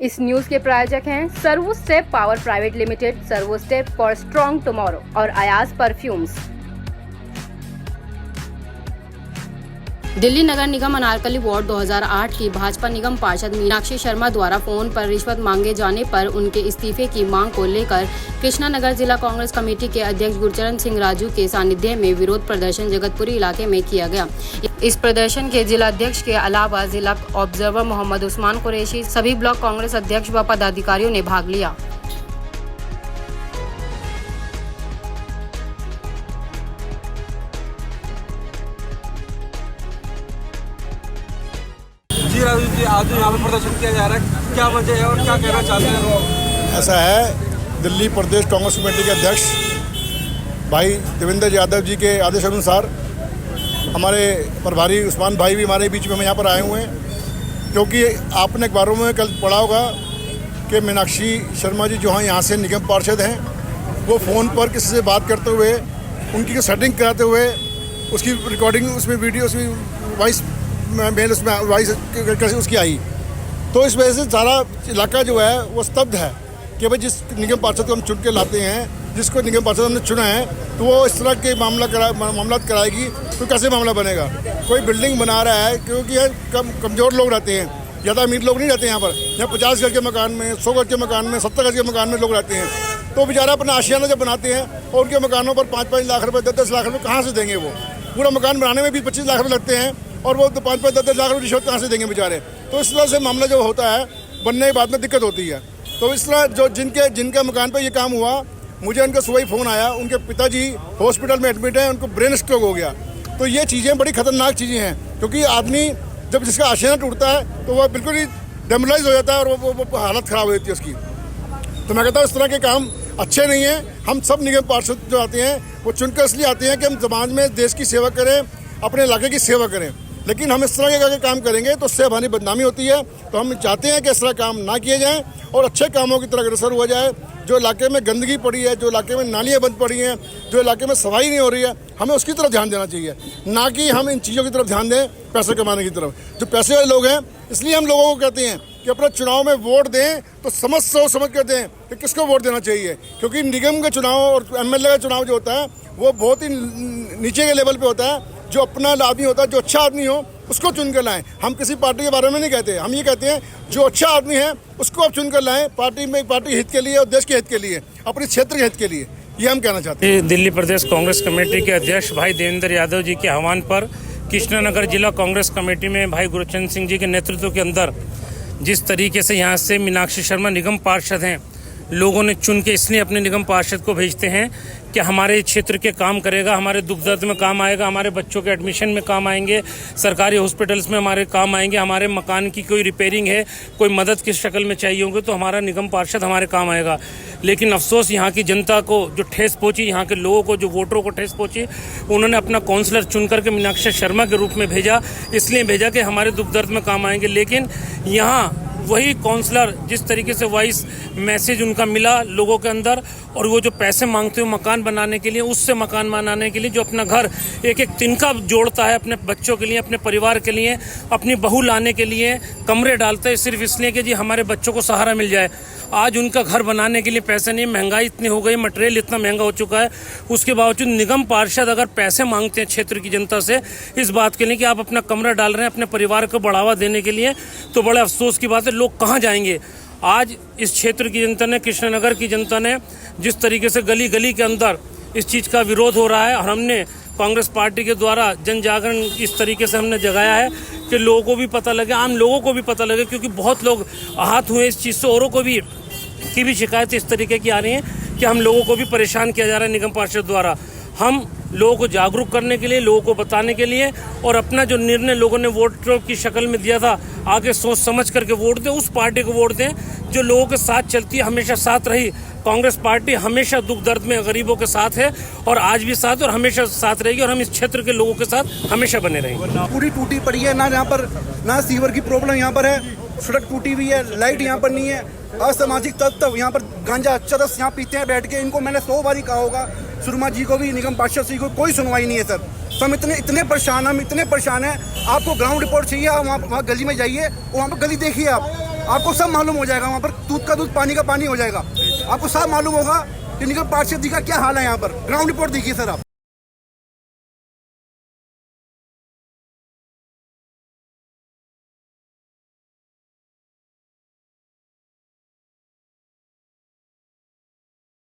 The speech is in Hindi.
इस न्यूज के प्रायोजक हैं servo step power private limited, servo step for strong tomorrow और अयाज परफ्यूम्स। दिल्ली नगर निगम अनारकली वार्ड 2008 की भाजपा निगम पार्षद मीनाक्षी शर्मा द्वारा फोन पर रिश्वत मांगे जाने पर उनके इस्तीफे की मांग को लेकर कृष्णानगर जिला कांग्रेस कमेटी के अध्यक्ष गुरचरण सिंह राजू के सानिध्य में विरोध प्रदर्शन जगतपुरी इलाके में किया गया। इस प्रदर्शन के जिला अध्यक्ष के अलावा जिला ऑब्जर्वर मोहम्मद उस्मान कुरैशी, सभी ब्लॉक कांग्रेस अध्यक्ष व पदाधिकारियों ने भाग लिया। जी राजू जी, आज यहाँ पर प्रदर्शन किया जा रहा है, क्या वजह है और क्या कहना चाहते हैं? ऐसा है, दिल्ली प्रदेश कांग्रेस कमेटी के अध्यक्ष भाई देवेंद्र यादव जी के आदेश अनुसार हमारे प्रभारी उस्मान भाई भी हमारे बीच में हम यहाँ पर आए हुए हैं, क्योंकि आपने अखबारों में कल पढ़ा होगा कि मीनाक्षी शर्मा जी जो हैं यहाँ से निगम पार्षद हैं, वो फ़ोन पर किसी से बात करते हुए उनकी सेटिंग कराते हुए उसकी रिकॉर्डिंग, उसमें वीडियो, उसमें वॉइस मेल, उसमें वॉइस कैसे उसकी आई। तो इस वजह से सारा इलाका जो है वो स्तब्ध है कि भाई जिस निगम पार्षद को हम चुन के लाते हैं, जिसको निगम पार्षद हमने चुना है, तो वो इस तरह के मामला कराएगी तो कैसे मामला बनेगा। कोई बिल्डिंग बना रहा है, क्योंकि कमज़ोर लोग रहते हैं, ज़्यादा अमीर लोग नहीं रहते यहाँ पर। यहाँ 50 गज के मकान में, 100 गज के मकान में, 70 गज के मकान में लोग रहते हैं। तो बेचारा अपना आशियाना जब बनाते हैं और उनके मकानों पर 5-5 लाख रुपये, 10-10 लाख रुपये कहाँ से देंगे? वो पूरा मकान बनाने में भी 25 लाख रुपये लगते हैं और वो 5-5, 10-10 लाख रुपये रिश्वत कहाँ से देंगे बेचारे? तो इस तरह से मामला जो होता है, बनने के बाद में दिक्कत होती है। तो इस तरह जो जिनके मकान पर ये काम हुआ, मुझे उनका सुबह ही फ़ोन आया, उनके पिताजी हॉस्पिटल में एडमिट हैं, उनको ब्रेन स्ट्रोक हो गया। तो ये चीज़ें बड़ी ख़तरनाक चीज़ें हैं, क्योंकि आदमी जब जिसका आशियाना टूटता है तो वह बिल्कुल ही डेमोलाइज हो जाता है और वो हालत ख़राब हो जाती है उसकी। तो मैं कहता हूँ इस तरह के काम अच्छे नहीं हैं। हम सब निगम पार्षद जो आते हैं वो चुनकर इसलिए आते हैं कि हम समाज में देश की सेवा करें, अपने इलाके की सेवा करें। लेकिन हम इस तरह के अगर काम करेंगे तो उससे हमारी बदनामी होती है। तो हम चाहते हैं कि इस तरह काम ना किए जाएं और अच्छे कामों की तरफ अग्रसर हुआ जाए। जो इलाके में गंदगी पड़ी है, जो इलाके में नालियाँ बंद पड़ी हैं, जो इलाके में सफाई नहीं हो रही है, हमें उसकी तरफ ध्यान देना चाहिए, ना कि हम इन चीज़ों की तरफ ध्यान दें, पैसे कमाने की तरफ। जो पैसे वाले लोग हैं, इसलिए हम लोगों को कहते हैं कि अपना चुनाव में वोट दें तो समझ कर दें कि किसको वोट देना चाहिए। क्योंकि निगम का चुनाव और एमएलए का चुनाव जो होता है वो बहुत ही नीचे के लेवल पे होता है। जो अपना आदमी होता है, जो अच्छा आदमी हो, उसको चुन कर लाएं। हम किसी पार्टी के बारे में नहीं कहते, हम ये कहते हैं जो अच्छा आदमी है उसको आप चुन कर लाएं, पार्टी हित के लिए और देश के हित के लिए, अपने क्षेत्र के हित के लिए। ये हम कहना चाहते हैं। दिल्ली प्रदेश कांग्रेस कमेटी के अध्यक्ष भाई देवेंद्र यादव जी के आह्वान पर कृष्णानगर जिला कांग्रेस कमेटी में भाई गुरचरण सिंह जी के नेतृत्व के अंदर जिस तरीके से यहाँ से मीनाक्षी शर्मा निगम पार्षद हैं, लोगों ने चुन के इसलिए अपने निगम पार्षद को भेजते हैं कि हमारे क्षेत्र के काम करेगा, हमारे दुख दर्द में काम आएगा, हमारे बच्चों के एडमिशन में काम आएंगे, सरकारी हॉस्पिटल्स में हमारे काम आएंगे, हमारे मकान की कोई रिपेयरिंग है, कोई मदद किस शक्ल में चाहिए होंगे तो हमारा निगम पार्षद हमारे काम आएगा। लेकिन अफसोस यहाँ की जनता को जो ठेस पहुँची, यहाँ के लोगों को, जो वोटरों को ठेस पहुँची, उन्होंने अपना काउंसलर चुन करके मीनाक्षी शर्मा के रूप में भेजा। इसलिए भेजा कि हमारे दुख दर्द में काम आएंगे। लेकिन यहाँ वही काउंसलर जिस तरीके से वॉइस मैसेज उनका मिला लोगों के अंदर, और वो जो पैसे मांगते हो मकान बनाने के लिए, उससे मकान बनाने के लिए जो अपना घर एक तिनका जोड़ता है अपने बच्चों के लिए, अपने परिवार के लिए, अपनी बहू लाने के लिए कमरे डालते हैं सिर्फ इसलिए कि जी हमारे बच्चों को सहारा मिल जाए। आज उनका घर बनाने के लिए पैसे नहीं, महंगाई इतनी हो गई, मटेरियल इतना महंगा हो चुका है, उसके बावजूद निगम पार्षद अगर पैसे मांगते हैं क्षेत्र की जनता से इस बात के लिए कि आप अपना कमरा डाल रहे हैं अपने परिवार को बढ़ावा देने के लिए, तो बड़े अफसोस की बात है। लोग कहाँ जाएंगे? आज इस क्षेत्र की जनता ने, कृष्णनगर की जनता ने जिस तरीके से गली गली के अंदर इस चीज़ का विरोध हो रहा है, और हमने कांग्रेस पार्टी के द्वारा जन जागरण इस तरीके से हमने जगाया है कि लोगों को भी पता लगे, आम लोगों को भी पता लगे, क्योंकि बहुत लोग आहत हुए इस चीज़ से। औरों को भी की भी शिकायत इस तरीके की आ रही है कि हम लोगों को भी परेशान किया जा रहा है निगम पार्षद द्वारा। हम लोगों को जागरूक करने के लिए, लोगों को बताने के लिए, और अपना जो निर्णय लोगों ने वोट की शक्ल में दिया था, आगे सोच समझ करके वोट दें, उस पार्टी को वोट दें जो लोगों के साथ चलती है, हमेशा साथ रही। कांग्रेस पार्टी हमेशा दुख दर्द में गरीबों के साथ है और आज भी साथ और हमेशा साथ रहेगी, और हम इस क्षेत्र के लोगों के साथ हमेशा बने रहेंगे। पूरी टूटी पड़ी है, ना यहाँ पर ना सीवर की प्रॉब्लम यहाँ पर है, सड़क टूटी हुई है, लाइट यहाँ पर नहीं है, असामाजिक तत्व यहाँ पर गांजा चरस यहाँ पीते हैं बैठ के। इनको मैंने 100 बार कहा होगा, शर्मा जी को भी, निगम पार्षद जी को, कोई सुनवाई नहीं है सर। तो हम इतने परेशान हैं। आपको ग्राउंड रिपोर्ट चाहिए, आप वहाँ गली में जाइए, वहाँ पर गली देखिए आप। आपको सब मालूम हो जाएगा, वहाँ पर दूध का दूध पानी का पानी हो जाएगा। आपको सब मालूम होगा कि निगम पार्षद जी का क्या हाल है यहाँ पर। ग्राउंड रिपोर्ट देखिए सर आप।